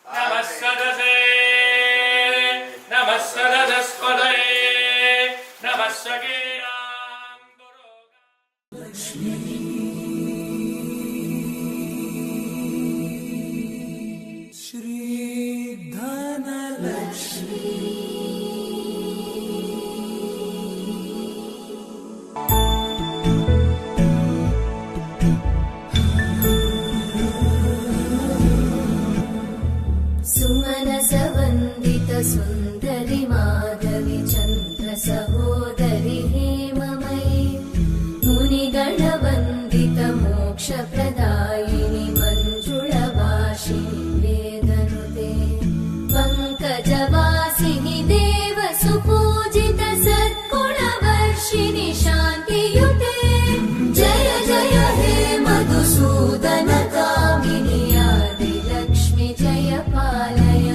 नमस्सदसे नमस्सदस्पदये नमस्सगीनां श्री धनलक्ष्मी सुन्दरि माधवी चन्द्र सहोदरि हेममयी मुनिगणवन्दित मोक्षप्रदायिनि मञ्जुळभाषिणि वेदनुते पङ्कजवासिनि देव सुपूजित सद्गुणवर्षिणि शान्तियुते जय जय हे मधुसूदन कामिनि आदिलक्ष्मि जय पालय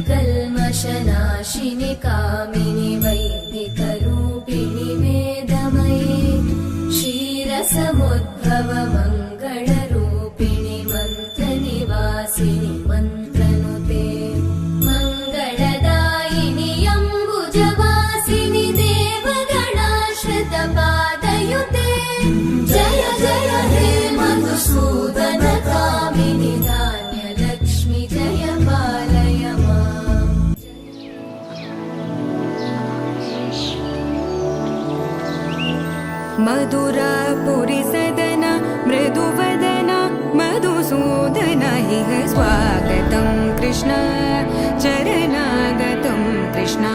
कल्मषनाशिनि कामिनि वैदिकरूपिणि वेदमये क्षीरसमुद्भव मङ्गलरूपिणि मन्त्रनिवासिनि मन्त्रनुते मङ्गलदायिनि अम्बुजवासिनि देवगणाश्रितपादयुते जय जय हे मधुसूदन कामिनि धान्यलक्ष्मि जय पालय मधुरापुरि सदन मृदुवदन मधुसूदन इह स्वागतं कृष्ण चरणागतं कृष्ण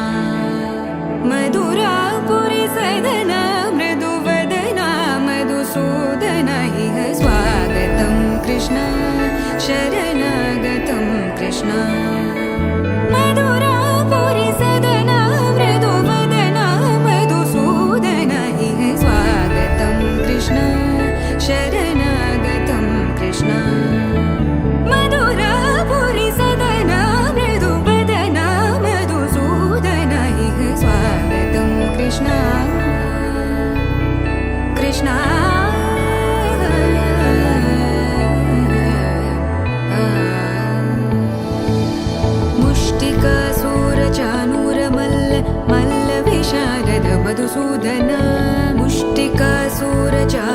मधुरापुरि सदन मृदुवदन मधुसूदन इह स्वागतं कृष्ण शरणागतं कृष्ण मधुरापुरि सदन मृदुवदन मधुसूदन इह स्वागतं कृष्ण शरणागतं कृष्ण मधुरापुरि सदन मृदुवदन मधुसूदन इह स्वागतं कृष्ण कृष्ण मुष्टिकासूरचानूरमल्ल मल्लविशारद मधुसूदन मुष्टिकासूरचा